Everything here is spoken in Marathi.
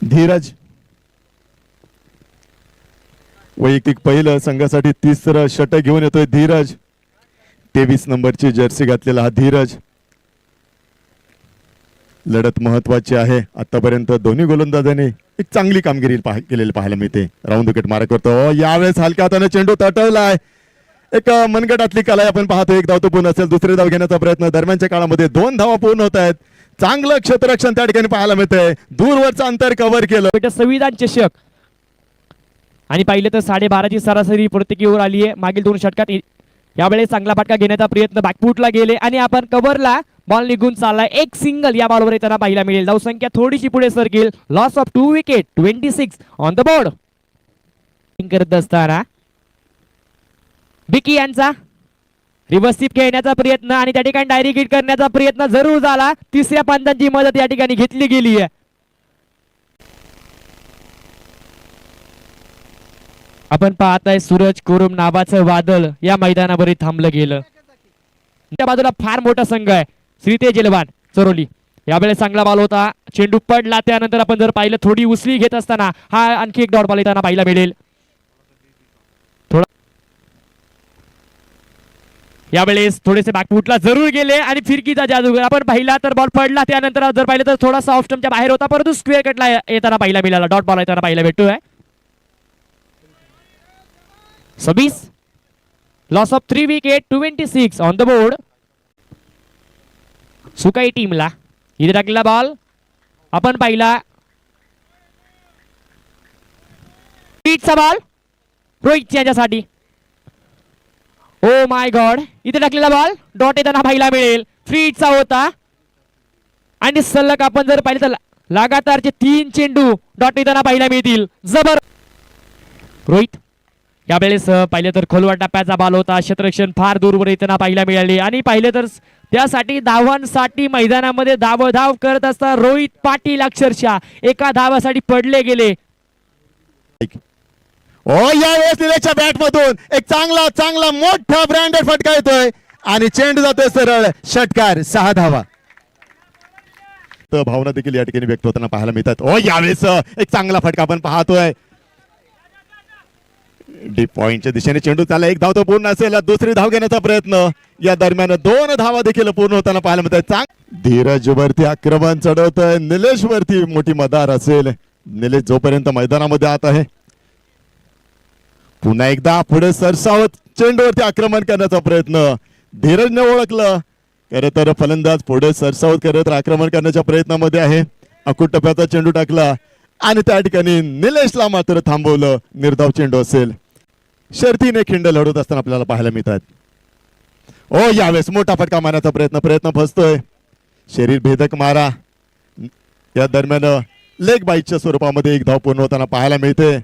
धीरज वैयक्तिक पहिलं संघासाठी तिसरं षटक घेऊन येतोय धीरज. 23 नंबरची जर्सी घातलेला हा धीरज. लढत महत्वाची आहे. आतापर्यंत दोन्ही गोलंदाजांनी एक चांगली कामगिरी केलेली पाहायला मिळते. राऊंड विकेट मारा करतो. यावेळेस हलक्या हाताने चेंडू तटवलाय. एक मनगटातली कला आपण पाहतो. एक धाव तो पूर्ण असेल. दुसरी धाव घेण्याचा प्रयत्न. दरम्यानच्या काळामध्ये 2 धावा पूर्ण होत आहेत. चांगलं क्षेत्ररक्षण त्या ठिकाणी पाहायला मिळतंय. दूरवरचं अंतर कव्हर केलं. संविधान चषक आणि पाहिलं तर 12.5ची सरासरी प्रत्येकीवर आली आहे. मागील 2 षटकात यावेळेस चांगला फटका घेण्याचा प्रयत्न बॅकफुटला गेले आणि आपण कव्हरला बॉल निघून चाललाय. एक सिंगल या बॉलवर येताना पाहायला मिळेल. धावसंख्या थोडीशी पुढे सरकेल. Loss of 2 wicket. 26 on the board. करत असताना बिकी यांचा रिव्हर्सिप खेळण्याचा प्रयत्न आणि त्या ठिकाणी डायरेक्ट हिट करण्याचा प्रयत्न जरूर झाला. तिसऱ्या पंचांची मदत या ठिकाणी घेतली गेली आहे. आपण पाहताय सूरज कोरम नावाचं वादळ या मैदानावर थांबलं गेलं. त्या बाजूला फार मोठा संघ आहे श्रीतेज जलवान चरोली. यावेळेस चांगला बॉल होता. चेंडू पडला. त्यानंतर आपण जर पाहिलं थोडी उसळी घेत असताना हा आणखी एक डॉट बॉल येताना पाहायला मिळेल. यावेळेस थोडेसे बॅकफुटला जरूर गेले आणि फिरकीचा जादूगर आपण पाहिला तर बॉल पडला. त्यानंतर जर पाहिलं तर थोडासा ऑफ स्टंपच्या बाहेर होता परंतु स्क्वेअर कटला येताना पाहायला मिळाला. डॉट बॉल येताना पाहायला भेटतोय. 26 loss of 3 wicket. 26 on the board. सुकाई टीमला इथे टाकलेला बॉल आपण पाहिला. चा बॉल रोहित यांच्यासाठी. Oh my God. इथे टाकलेला बॉल डॉट येताना पाहायला मिळेल. फ्री चा होता आणि सलग आपण जर पाहिलं तर लगातारचे 3 चेंडू डॉट येताना पाहायला मिळतील. जबर रोहित. यावेळेस पाहिलं तर खोलवर टप्प्याचा बॉल होता. क्षेत्ररक्षण फार दूरवर येताना पाहायला मिळाले आणि पाहिलं तर त्यासाठी धावांसाठी मैदानामध्ये धाव करत असता रोहित पाटील अक्षरशः एका धावासाठी पडले गेले. यावेळेस निलेशच्या बॅट मधून एक चांगला मोठा ब्रँडेड फटका येतोय आणि चेंडू जातोय सरळ षटकार. 6 धावा. भावना देखील या ठिकाणी व्यक्त होताना पाहायला मिळतात. यावेळेस एक चांगला फटका आपण पाहतोय. डीप पॉइंटच्या दिशेने चेंडू चालला. एक धाव तो पूर्ण असेल. दुसरी धाव घेण्याचा प्रयत्न. या दरम्यान 2 धावा देखील पूर्ण होताना पाहायला मिळतात. धीरज वरती आक्रमण चढवतोय. निलेश वरती मोठी मदार असेल. निलेश जोपर्यंत मैदानामध्ये आत आहे पुन्हा एकदा पुढे सरसावत चेंडूवरती आक्रमण करण्याचा प्रयत्न. धीरजने ओळखलं खरं तर फलंदाज पुढे सरसावत करत आक्रमण करण्याच्या प्रयत्नामध्ये आहे. अकुट टप्प्याचा चेंडू टाकला आणि त्या ठिकाणी निलेशला मात्र थांबवलं. निर्धाव चेंडू असेल. शर्तीने खिंड लढवत असताना आपल्याला पाहायला मिळतात. यावेळेस मोठा फटका मारण्याचा प्रयत्न फसतोय. शरीर भेदक मारा. या दरम्यान लेग बाईटच्या स्वरूपामध्ये एक धाव पूर्ण होताना पाहायला मिळते.